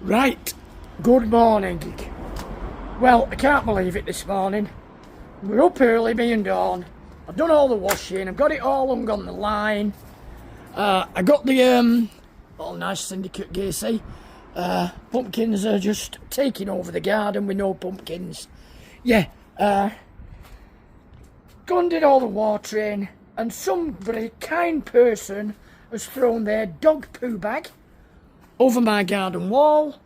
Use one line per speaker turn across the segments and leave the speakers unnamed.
Right, good morning. Well, I can't believe it this morning. We're up early, me and Dawn. I've done all the washing, I've got it all hung on the line. I got the, nice syndicate gear, see? Pumpkins are just taking over the garden with no pumpkins. Yeah, gone and did all the watering, and somebody, kind person, has thrown their dog poo bag over my garden wall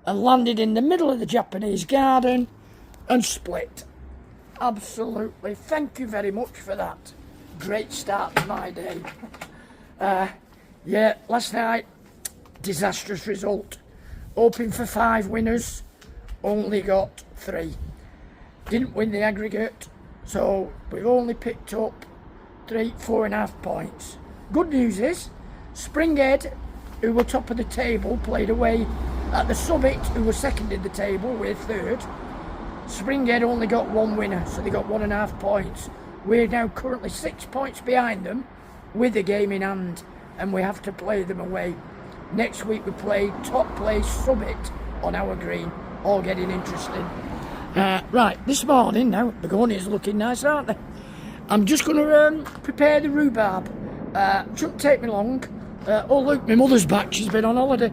and landed in the middle of the Japanese garden and split. Absolutely, thank you very much for that. Great start to my day. Yeah, last night, disastrous result. Hoping for 5 winners, only got 3. Didn't win the aggregate, so we've only picked up 4.5 points. Good news is, Springhead, who were top of the table, played away at the Summit, who were second in the table, we're third. Springhead only got 1 winner, so they got 1.5 points. We're now currently 6 points behind them with a game in hand, and we have to play them away. Next week we play top place Summit on our green, all getting interesting. Right, this morning now, begonias looking nice, aren't they? I'm just going to prepare the rhubarb. Shouldn't take me long. Oh look, my mother's back, she's been on holiday.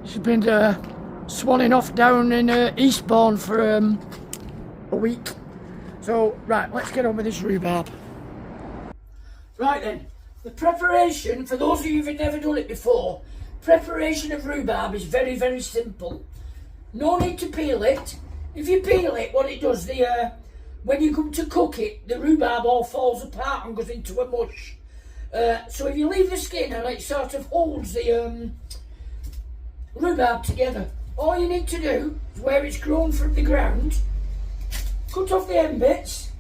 She's been swanning off down in Eastbourne for a week. So, right, let's get on with this rhubarb. Right then, the preparation, for those of you who've never done it before, preparation of rhubarb is very, very simple. No need to peel it. If you peel it, what it does, when you come to cook it, the rhubarb all falls apart and goes into a mush. So if you leave the skin and it sort of holds the rhubarb together, all you need to do is where it's grown from the ground, cut off the end bits.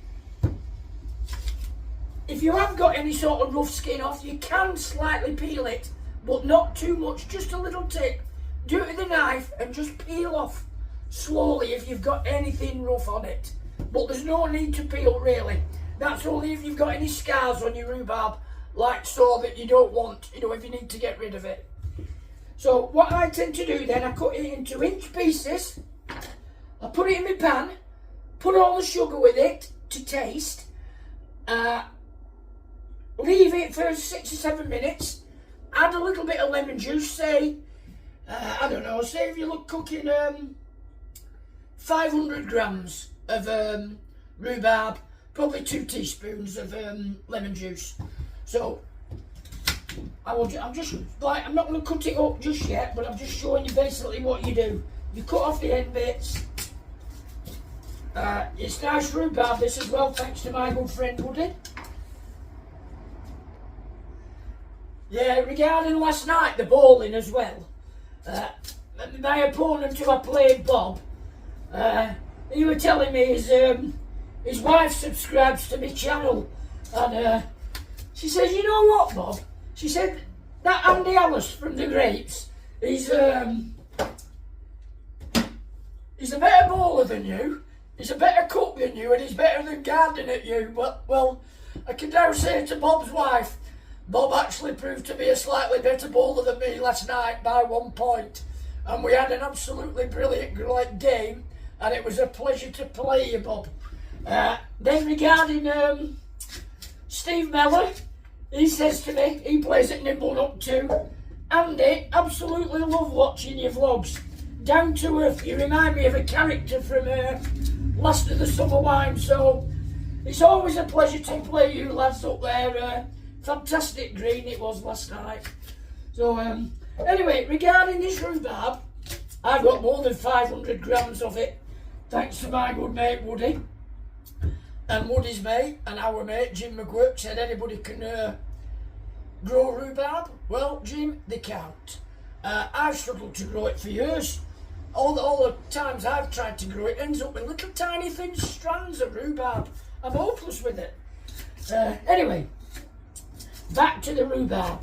If you have got any sort of rough skin off, you can slightly peel it, but not too much, just a little tip. Do it with a knife and just peel off slowly if you've got anything rough on it. But there's no need to peel really. That's only if you've got any scars on your rhubarb, like so, that you don't want, if you need to get rid of it. So what I tend to do then, I cut it into inch pieces, I put it in my pan, put all the sugar with it to taste, leave it for 6 or 7 minutes, add a little bit of lemon juice, say, I don't know, say if you look cooking 500 grams of rhubarb, probably 2 teaspoons of lemon juice. So I'm just like, I'm not going to cut it up just yet, but I'm just showing you basically what you do. You cut off the end bits. It's nice rhubarb this as well, thanks to my good friend Woody. Yeah, regarding last night, the bowling as well. My opponent who I played, Bob, he was telling me his wife subscribes to my channel, and she says, you know what, Bob? She said, that Andy Ellis from the Grapes, he's a better bowler than you, he's a better cook than you, and he's better than gardening at you. But, well, I can now say to Bob's wife, Bob actually proved to be a slightly better bowler than me last night by 1 point. And we had an absolutely brilliant game, and it was a pleasure to play you, Bob. Then regarding Steve Mellor, he says to me, he plays at Nimblenook too, Andy, absolutely love watching your vlogs. Down to earth, you remind me of a character from Last of the Summer Wine, so it's always a pleasure to play you lads up there. Fantastic green it was last night. So anyway, regarding this rhubarb, I've got more than 500 grams of it, thanks to my good mate Woody. And Woody's mate and our mate Jim McGurk said anybody can grow rhubarb. Well, Jim, they can't. I've struggled to grow it for years. All the times I've tried to grow it ends up with little tiny thin strands of rhubarb. I'm hopeless with it. Anyway, back to the rhubarb.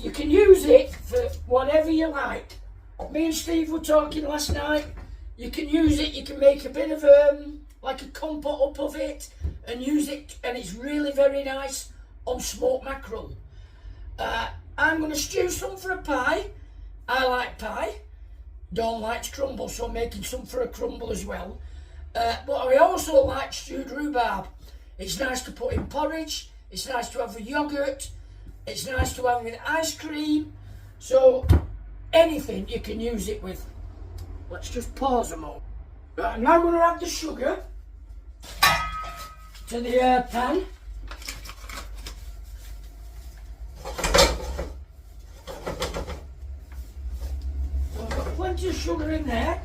You can use it for whatever you like. Me and Steve were talking last night. You can use it, you can make a bit of like a compote up of it and use it, and it's really very nice on smoked mackerel. I'm going to stew some for a pie, I like pie. Dawn likes crumble, so I'm making some for a crumble as well. But I also like stewed rhubarb. It's nice to put in porridge. It's nice to have with yoghurt. It's nice to have with ice cream. So anything you can use it with. Let's just pause a moment. Right, I'm now going to add the sugar to the pan. So I've got plenty of sugar in there.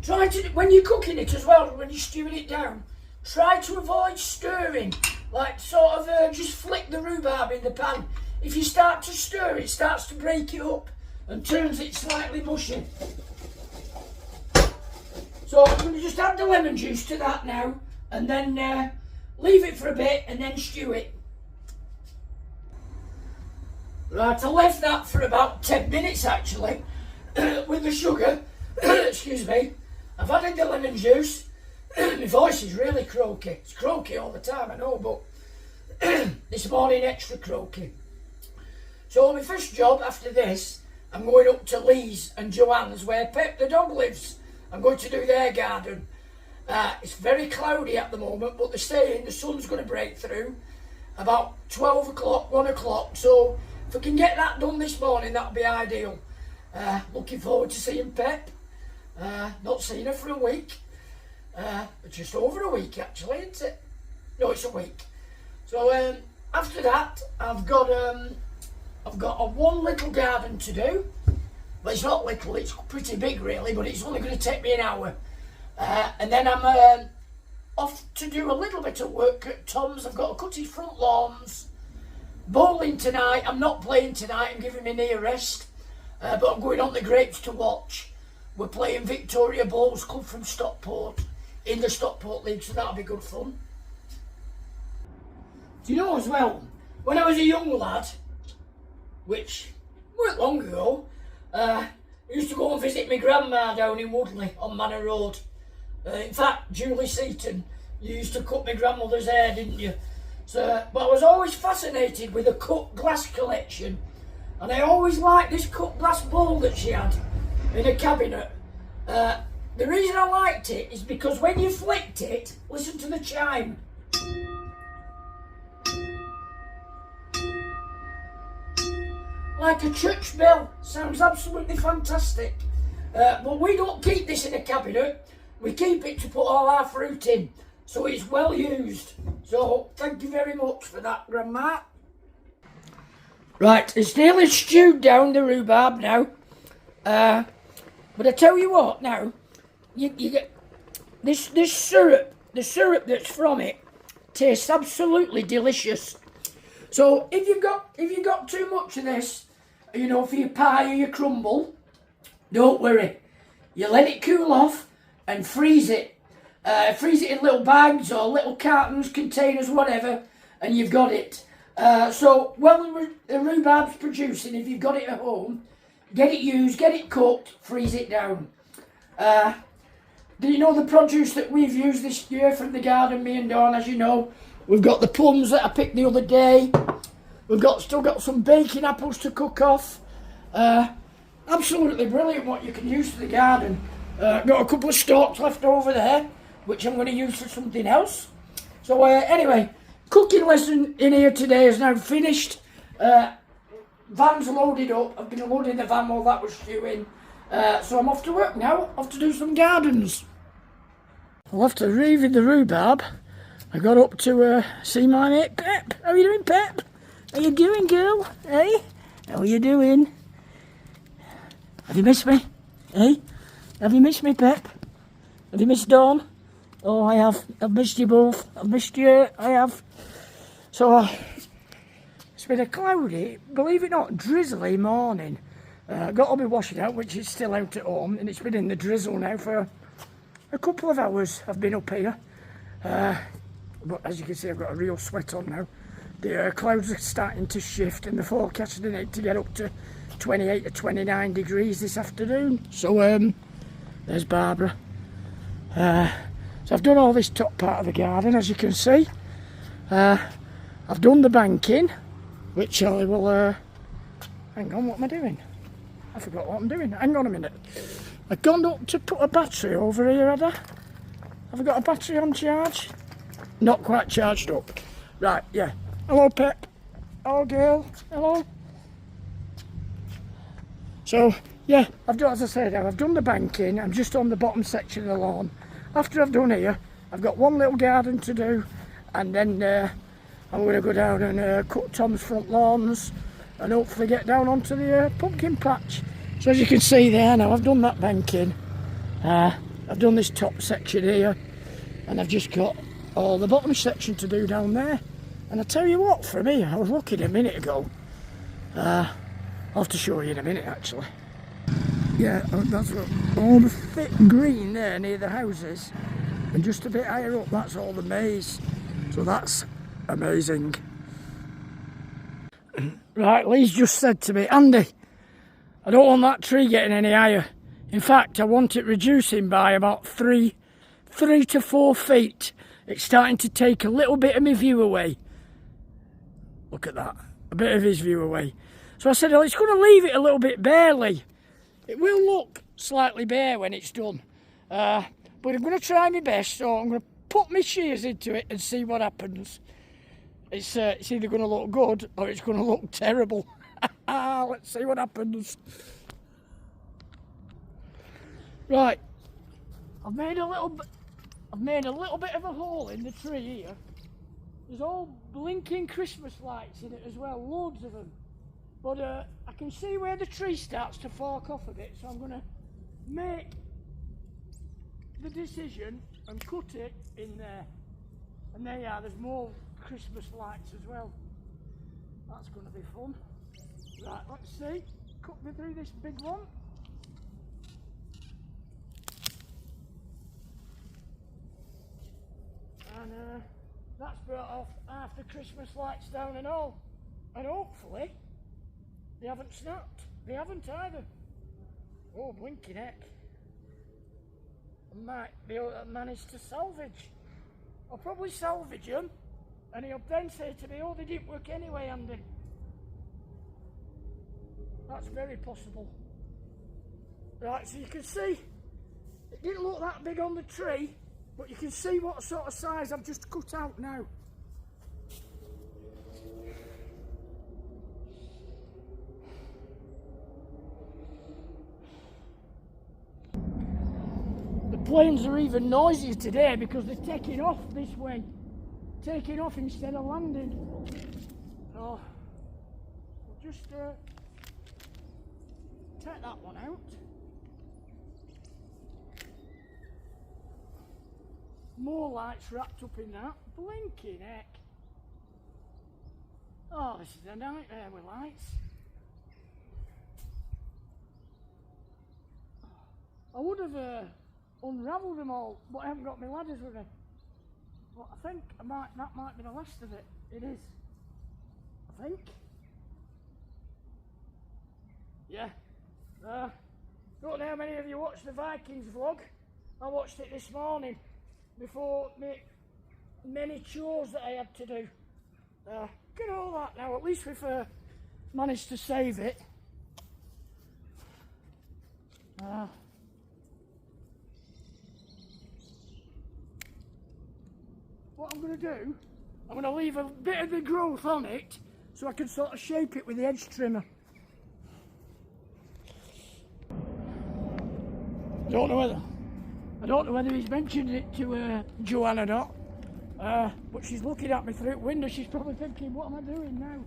Try to, when you're cooking it as well, when you're stewing it down, try to avoid stirring. Like sort of just flick the rhubarb in the pan. If you start to stir it, starts to break it up and turns it slightly mushy. So I'm going to just add the lemon juice to that now and then leave it for a bit and then stew it. Right, I left that for about 10 minutes actually with the sugar. Excuse me. I've added the lemon juice. My voice is really croaky. It's croaky all the time, I know, but this morning extra croaky. So my first job after this, I'm going up to Lee's and Joanne's where Pep the dog lives. I'm going to do their garden. It's very cloudy at the moment, but they're saying the sun's going to break through about 12 o'clock, 1 o'clock. So if I can get that done this morning, that'll be ideal. Looking forward to seeing Pep. Not seen her for a week. Just over a week actually, isn't it? No, it's a week. So after that, I've got a one little garden to do. Well, it's not little, it's pretty big really, but it's only going to take me an hour. And then I'm off to do a little bit of work at Tom's. I've got to cut his front lawns. Bowling tonight. I'm not playing tonight, I'm giving my knee a rest. But I'm going on the grapes to watch. We're playing Victoria Bowls Club from Stockport in the Stockport League, so that'll be good fun. Do you know as well, when I was a young lad, which weren't long ago, I used to go and visit my grandma down in Woodley on Manor Road. In fact, Julie Seaton, you used to cut my grandmother's hair, didn't you? So, but I was always fascinated with the cut glass collection, and I always liked this cut glass bowl that she had in a cabinet. The reason I liked it is because when you flicked it, listen to the chime. Like a church bell. Sounds absolutely fantastic. But we don't keep this in a cabinet. We keep it to put all our fruit in. So it's well used. So thank you very much for that, Grandma. Right, it's nearly stewed down the rhubarb now. But I tell you what now, you get this syrup, the syrup that's from it tastes absolutely delicious. So if you've got too much of this, you know, for your pie or your crumble, don't worry. You let it cool off and freeze it. Freeze it in little bags or little cartons, containers, whatever, and you've got it. So while the rhubarb's producing, if you've got it at home, get it used, get it cooked, freeze it down. Do you know the produce that we've used this year from the garden, me and Dawn, as you know? We've got the plums that I picked the other day. We've still got some baking apples to cook off. Absolutely brilliant what you can use for the garden. Got a couple of stalks left over there, which I'm going to use for something else. So anyway, cooking lesson in here today is now finished. Van's loaded up. I've been loading the van while that was stewing. So I'm off to work now, off to do some gardens. Well, after reaving the rhubarb, I got up to see my mate Pep. How are you doing, Pep? How you doing, girl? Hey? How are you doing? Have you missed me? Hey? Have you missed me, Pep? Have you missed Dawn? Oh, I have. I've missed you both. I've missed you. I have. So, it's been a cloudy, believe it or not, drizzly morning. Got all my washing out, which is still out at home, and it's been in the drizzle now for a couple of hours. I've been up here. But as you can see, I've got a real sweat on now. The clouds are starting to shift, and the forecast is going to get up to 28 to 29 degrees this afternoon. So there's Barbara. So I've done all this top part of the garden, as you can see. I've done the banking, which I will Hang on, what am I doing? I forgot what I'm doing. Hang on a minute. I've gone up to put a battery over here, had I? Have I got a battery on charge? Not quite charged up. Right, yeah. Hello, Pep. Hello, girl. Hello. So, yeah, I've done, as I said, I've done the banking. I'm just on the bottom section of the lawn. After I've done here, I've got one little garden to do, and then I'm going to go down and cut Tom's front lawns, and hopefully get down onto the pumpkin patch. So as you can see there now, I've done that banking. I've done this top section here, and I've just got all the bottom section to do down there. And I tell you what, for me, I was looking a minute ago. I'll have to show you in a minute, actually. Yeah, that's all the thick green there near the houses, and just a bit higher up, that's all the maize. So that's amazing. Right, Lee's just said to me, Andy, I don't want that tree getting any higher. In fact, I want it reducing by about 3 to 4 feet. It's starting to take a little bit of my view away. Look at that, a bit of his view away. So I said, oh, it's going to leave it a little bit bare, Lee. It will look slightly bare when it's done. But I'm going to try my best, so I'm going to put my shears into it and see what happens. It's either going to look good or it's going to look terrible. Let's see what happens. Right, I've made a little bit of a hole in the tree here. There's all blinking Christmas lights in it as well, loads of them. But I can see where the tree starts to fork off a bit, so I'm going to make the decision and cut it in there. And there you are, there's more Christmas lights as well. That's going to be fun. Right, let's see. Cut me through this big one. And that's brought off half the Christmas lights down and all. And hopefully they haven't snapped. They haven't either. Oh, blinking heck. I might be able to manage to salvage. I'll probably salvage them, and he'll then say to me, oh, they didn't work anyway, Andy. That's very possible. Right, so you can see, it didn't look that big on the tree, but you can see what sort of size I've just cut out now. The planes are even noisier today because they're taking off this way. Taking off instead of landing. So, we'll just take that one out. More lights wrapped up in that. Blinking heck. Oh, this is a nightmare with lights. I would have unravelled them all, but I haven't got my ladders with me. But I think that might be the last of it. It is. I think. Yeah. Don't know how many of you watched the Vikings vlog. I watched it this morning before many chores that I had to do. Get all that now. At least we've managed to save it. What I'm going to do, I'm going to leave a bit of the growth on it so I can sort of shape it with the edge trimmer. I don't know whether he's mentioned it to Joanne or not, but she's looking at me through the window. She's probably thinking, what am I doing now?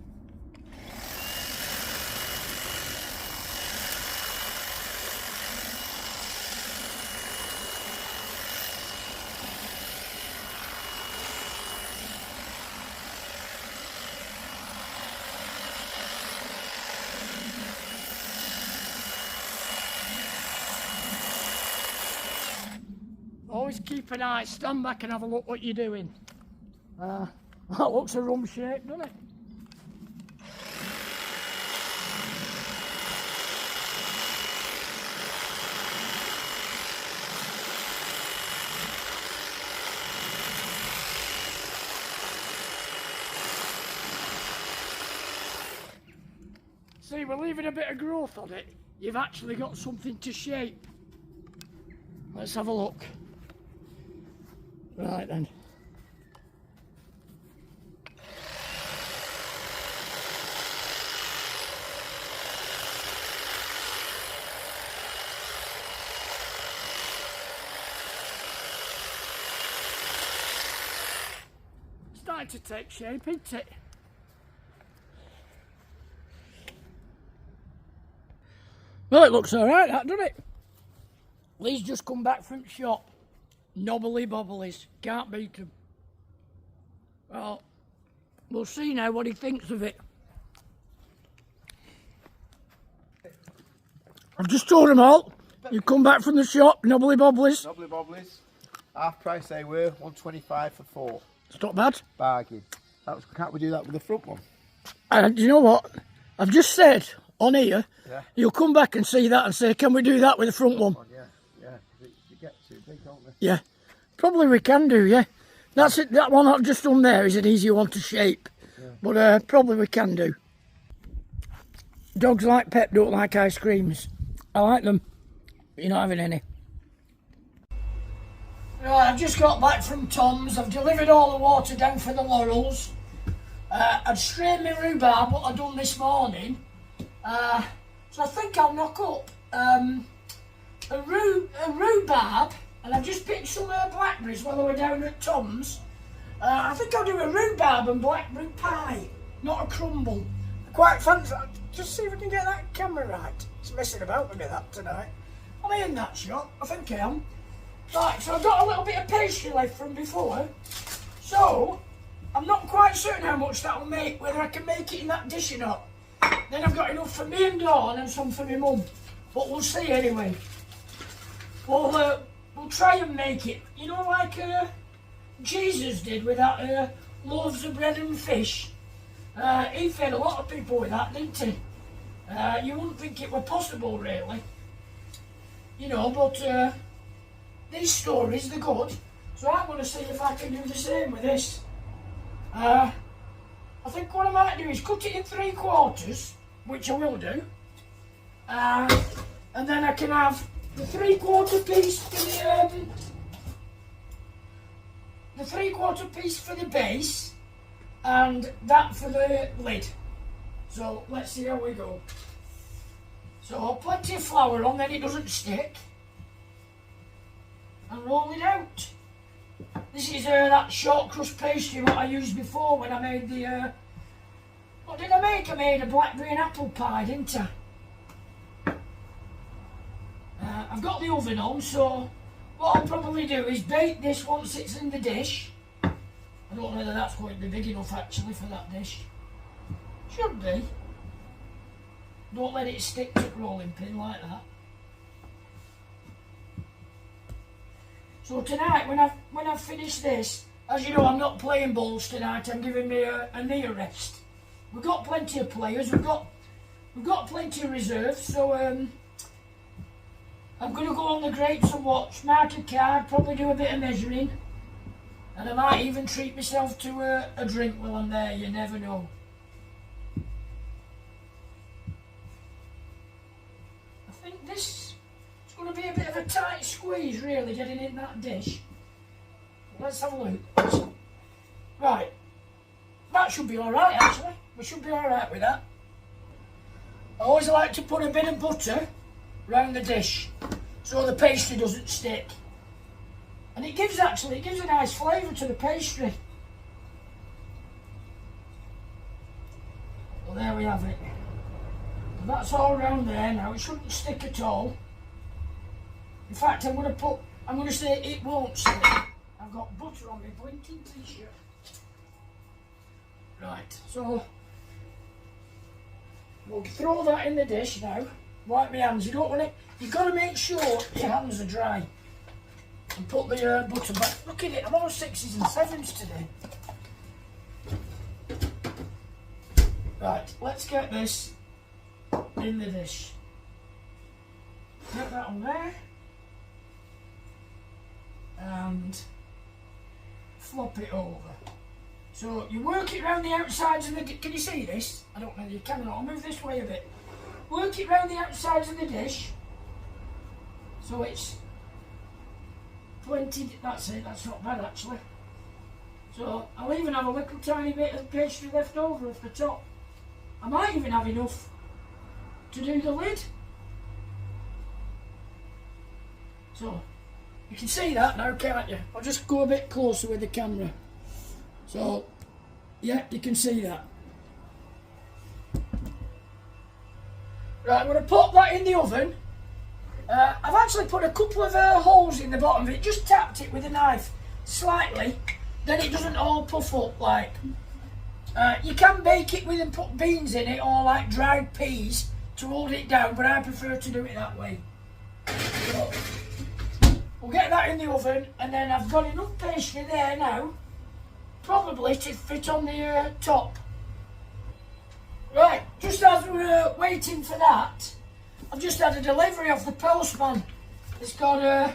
Always keep an eye, stand back and have a look what you're doing. That looks a rum shape, doesn't it? See, we're leaving a bit of growth on it. You've actually got something to shape. Let's have a look. Right then. Starting to take shape, isn't it? Well, it looks alright, that, doesn't it? Lee's just come back from the shop. Knobbly bobblies. Can't beat them. Well, we'll see now what he thinks of it. I've just told him all. You come back from the shop, knobbly bobblies.
Knobbly bobblies. Half price they were, 125 for 4.
It's not bad.
Bargain. Can't we do that with the front one?
And you know what? I've just said on here,
Yeah.
you'll come back and see that and say, can we do that with the front one?
Yeah. They get too big, don't they?
Yeah. Probably we can do, yeah. That's it. That one I've just done there is an easier one to shape. Yeah. But probably we can do. Dogs like Pep don't like ice creams. I like them. But you're not having any. Right, I've just got back from Tom's. I've delivered all the water down for the laurels. I'd strained my rhubarb, what I'd done this morning. So I think I'll knock up a rhubarb, and I've just picked some blackberries while I were down at Tom's. I think I'll do a rhubarb and blackberry pie, not a crumble. Quite fancy. Just see if I can get that camera right. It's messing about with me that tonight. Am I in that shot? I think I am. Right, so I've got a little bit of pastry left from before. So, I'm not quite certain how much that'll make, whether I can make it in that dish or not. Then I've got enough for me and Dawn and some for my mum. But we'll see anyway. We'll try and make it, you know, like Jesus did with that loaves of bread and fish. He fed a lot of people with that, didn't he? You wouldn't think it were possible, really. You know, but these stories, they're good. So I'm going to see if I can do the same with this. I think what I might do is cut it in 3/4, which I will do. And then I can have the 3/4 piece for the 3/4 piece for the base, and that for the lid. So let's see how we go. So plenty of flour on, then it doesn't stick. And roll it out. This is that short crust pastry what I used before when I made the what did I make? I made a blackberry and apple pie, didn't I? I've got the oven on, so what I'll probably do is bake this once it's in the dish. I don't know whether that's going to be big enough actually for that dish. Should be. Don't let it stick to the rolling pin like that. So tonight, when I've finished this, as you know, I'm not playing bowls tonight. I'm giving me a knee rest. We've got plenty of players. We've got plenty of reserves. So I'm going to go on the grapes and watch, mark a card, probably do a bit of measuring, and I might even treat myself to a drink while I'm there. You never know. I think this. It's going to be a bit of a tight squeeze, really, getting in that dish. Let's have a look. Right. That should be alright, actually. We should be alright with that. I always like to put a bit of butter around the dish so the pastry doesn't stick. And it gives a nice flavour to the pastry. Well, there we have it. That's all around there now. It shouldn't stick at all. In fact, I'm going to say it won't stick. I've got butter on my blinking t-shirt. Right, so we'll throw that in the dish now. Wipe my hands. You don't want it. You've got to make sure your hands are dry. And put the butter back. Look at it. I'm on 6s and 7s today. Right, let's get this in the dish. Get that on there. And flop it over. So you work it round the outsides of the can you see this? I don't know, you can. I'll move this way a bit. Work it round the outsides of the dish. So it's 20, that's it, that's not bad actually. So I'll even have a little tiny bit of pastry left over off the top. I might even have enough to do the lid. So you can see that now, can't you? I'll just go a bit closer with the camera. So yeah, you can see that. Right, I'm going to pop that in the oven. I've actually put a couple of holes in the bottom of it, just tapped it with a knife slightly, then it doesn't all puff up like. You can bake it with and put beans in it or like dried peas to hold it down, but I prefer to do it that way. So, we'll get that in the oven, and then I've got enough pastry there now, probably to fit on the top. Right, just as we're waiting for that, I've just had a delivery off the postman. It's got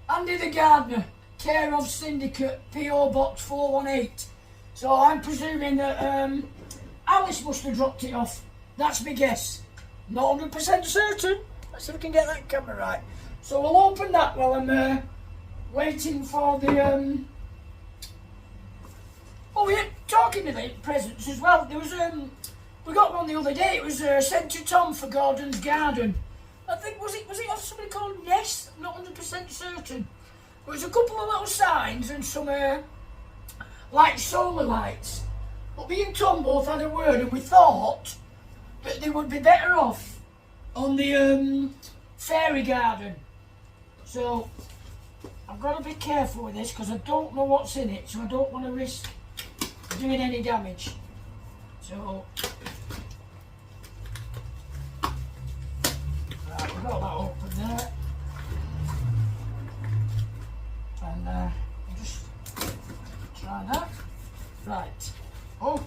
Andy the Gardener, care of Syndicate, PO Box 418. So I'm presuming that Alice must have dropped it off. That's my guess. Not 100% certain. Let's see if we can get that camera right. So we'll open that while I'm waiting for the... Oh, we're talking to the presents as well. There was we got one the other day. It was sent to Tom for Gordon's garden. I think was it off somebody called Ness? I'm not 100% certain. There was a couple of little signs and some like solar lights. But me and Tom both had a word, and we thought that they would be better off on the fairy garden. So I've got to be careful with this because I don't know what's in it, so I don't want to risk doing any damage. So right, we've got that open there, and I'll just try that. Right. Oh,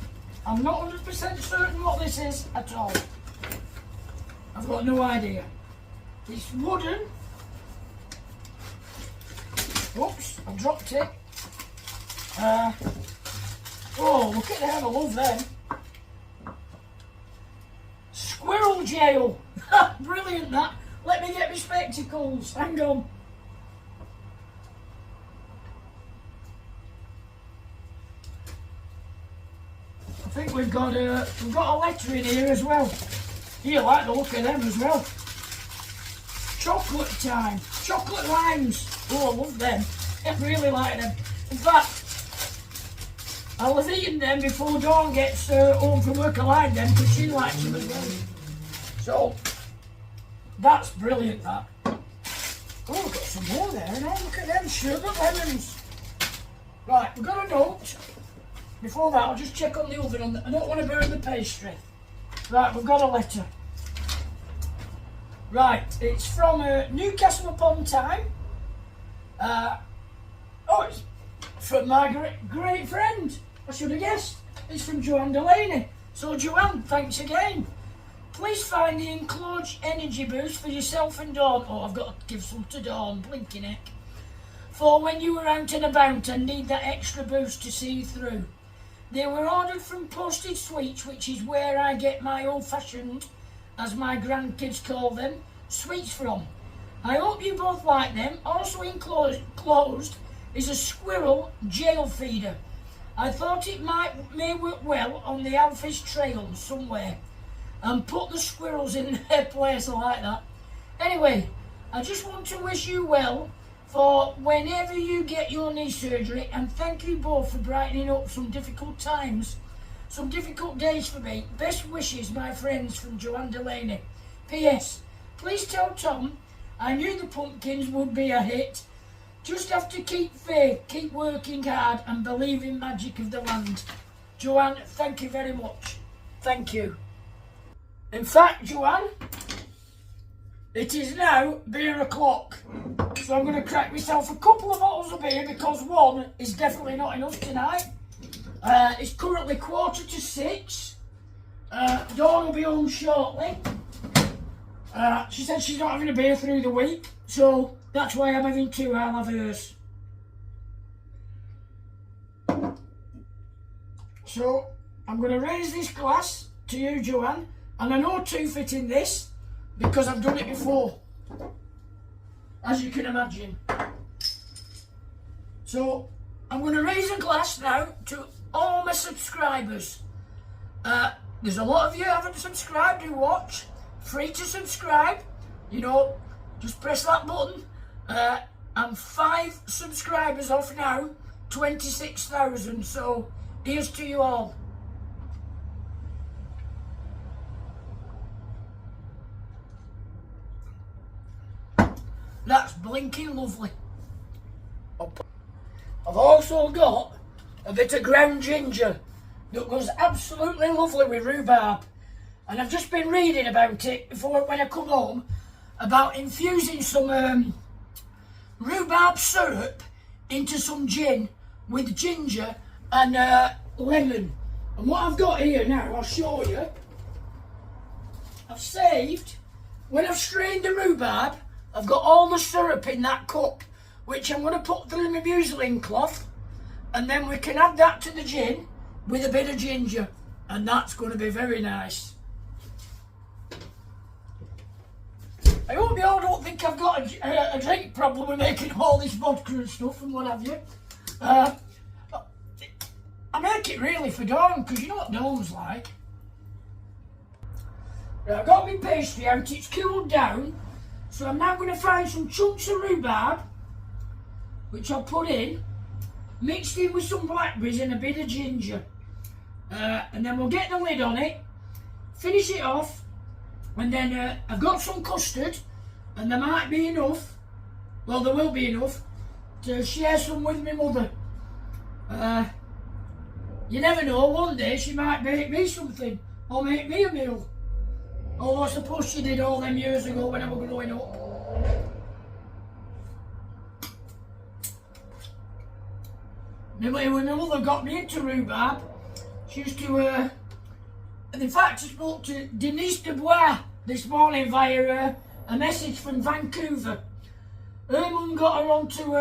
I'm not 100% certain what this is at all. I've got no idea. It's wooden. Oops, I dropped it. Oh, look at them, I love them. Squirrel jail. Brilliant that. Let me get my spectacles. Hang on. I think we've got a letter in here as well. You like the look of them as well. Chocolate time. Chocolate limes. Oh, I love them. I really like them. In fact, I'll have eaten them before Dawn gets home from work. I like them because she likes them as well. So, that's brilliant, that. Oh, we've got some more there now. Look at them, sugar lemons. Right, we've got a note. Before that, I'll just check on the oven. I don't want to burn the pastry. Right, we've got a letter. Right, it's from Newcastle upon Tyne. Oh, it's from my great friend. I should have guessed. It's from Joanne Delaney. So Joanne, thanks again. Please find the enclosed energy boost for yourself and Dawn. Oh, I've got to give some to Dawn, blinking heck. For when you were out and about and need that extra boost to see you through. They were ordered from Postage Sweets, which is where I get my old-fashioned, as my grandkids call them, sweets from. I hope you both like them. Also enclosed is a squirrel jail feeder. I thought it may work well on the Alphys Trail somewhere and put the squirrels in their place. I like that. Anyway, I just want to wish you well for whenever you get your knee surgery, and thank you both for brightening up some difficult times, some difficult days for me. Best wishes, my friends, from Joanne Delaney. P.S. Please tell Tom I knew the pumpkins would be a hit. Just have to keep faith, keep working hard, and believe in magic of the land. Joanne, thank you very much. Thank you. In fact, Joanne, it is now beer o'clock. So I'm going to crack myself a couple of bottles of beer because one is definitely not enough tonight. It's currently 5:45. Dawn will be home shortly. She said she's not having a beer through the week, so that's why I'm having two. I'll have hers. So I'm going to raise this glass to you, Joanne, and I know 2 fit in this because I've done it before, as you can imagine. So I'm going to raise a glass now to all my subscribers. There's a lot of you who haven't subscribed who watch. Free to subscribe, you know, just press that button. I'm 5 subscribers off now, 26,000, so here's to you all. That's blinking lovely. I've also got a bit of ground ginger that goes absolutely lovely with rhubarb. And I've just been reading about it before when I come home, about infusing some rhubarb syrup into some gin with ginger and lemon. And what I've got here now, I'll show you. I've saved, when I've strained the rhubarb, I've got all the syrup in that cup, which I'm going to put through my muslin cloth, and then we can add that to the gin with a bit of ginger, and that's going to be very nice. I hope you all don't think I've got a drink problem with making all this vodka and stuff and what have you. I make it really for Dawn, because you know what Dawn's like. Right, I've got my pastry out, it's cooled down, so I'm now going to find some chunks of rhubarb, which I'll put in, mixed in with some blackberries and a bit of ginger. And then we'll get the lid on it, finish it off, and then I've got some custard, and there might be enough, well there will be enough, to share some with my mother. You never know, one day she might bake me something, or make me a meal. Although I suppose she did all them years ago when I was growing up. When my mother got me into rhubarb, she used to, and in fact I spoke to Denise Dubois this morning via a message from Vancouver. Her mum got her onto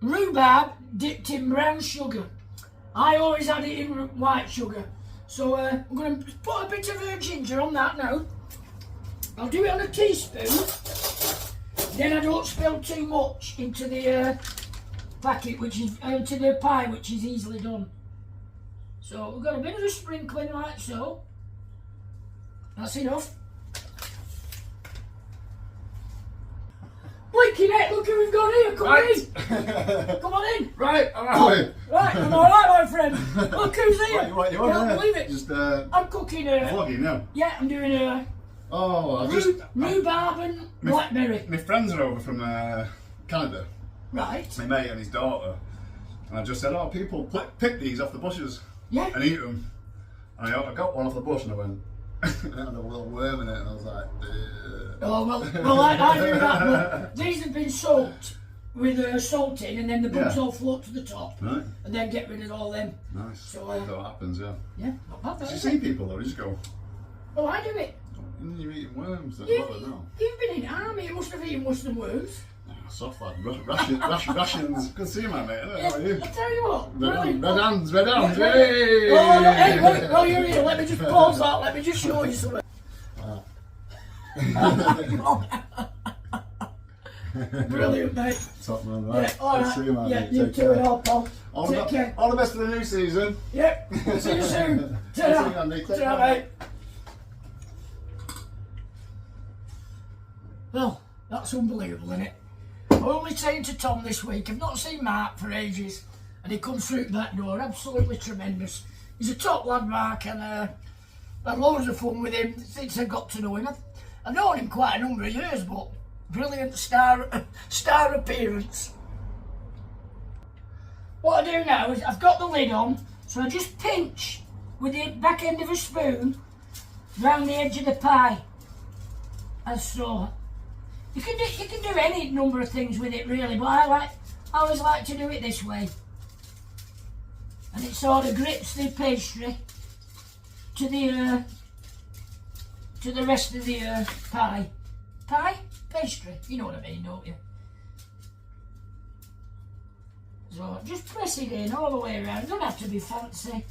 rhubarb dipped in brown sugar. I always had it in white sugar. So I'm going to put a bit of her ginger on that now. I'll do it on a teaspoon, then I don't spill too much into the packet, which is into the pie, which is easily done. So we've got a bit of a sprinkling like so. That's enough. Blinking it, look who we've got here, come in! Come on in!
Right,
Right, I'm alright my friend. Look who's here!
What you
Can't
want
believe it.
Just
I'm cooking
vlogging now.
yeah, I'm doing rhubarb and blackberry.
My friends are over from Canada.
Right.
My mate and his daughter. And I just said, oh, people pick these off the bushes and eat them. And I got one off the bush and I went, and I had a little worm in it, and I was like, ugh.
Oh, well I do that, but these have been soaked with salt in, and then the bugs all float to the top,
right,
and then get rid of all them.
Nice.
So
that's what happens, yeah.
Yeah, not bad.
Did you see people though? You just go,
Oh, I do it.
and you're eating worms. That's
You've
what they know.
been in army, you must have eaten worse than worms.
Soft lad, rations. Good to see you, my mate. How are you?
I tell you what,
Red hands, red hands.
Yeah.
Hey!
Oh, no, hey, wait, while you're here, let me just pause that, let me just show you something. Brilliant, mate.
Top man, right.
Yeah, all
Good
right.
to see you, man.
Yeah, you too, and all, Paul. Take care.
All the best for the new season.
Yep, see you soon.
See you, Andy. Take
Ta-ra,
care.
mate. Well, that's unbelievable, isn't it? I'm only saying to Tom this week, I've not seen Mark for ages, and he comes through the back door, absolutely tremendous. He's a top lad, Mark, and I had loads of fun with him since I got to know him. I've known him quite a number of years, but brilliant star appearance. What I do now is I've got the lid on, so I just pinch with the back end of a spoon round the edge of the pie, as so. You can do any number of things with it really, but I always like to do it this way. And it sort of grips the pastry to the rest of the pie. Pie? Pastry? You know what I mean, don't you? So just press it in all the way around. It don't have to be fancy.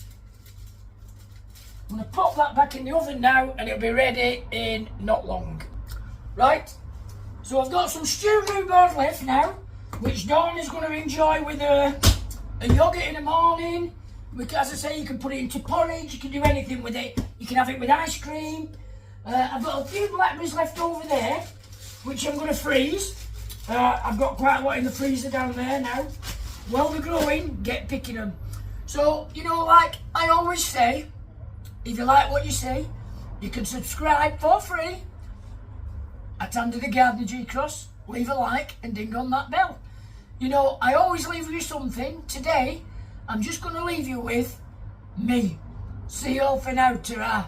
I'm going to pop that back in the oven now and it'll be ready in not long. Right, so I've got some stewed rhubarb left now, which Dawn is going to enjoy with a yoghurt in the morning. As I say, you can put it into porridge, you can do anything with it. You can have it with ice cream. I've got a few blackberries left over there, which I'm going to freeze. I've got quite a lot in the freezer down there now. While they're growing, get picking them. So, you know, like I always say, if you like what you see, you can subscribe for free at Under the Gardener G-Cross. Leave a like and ding on that bell. You know, I always leave you something. Today, I'm just going to leave you with me. See you all for now. Ta-ra.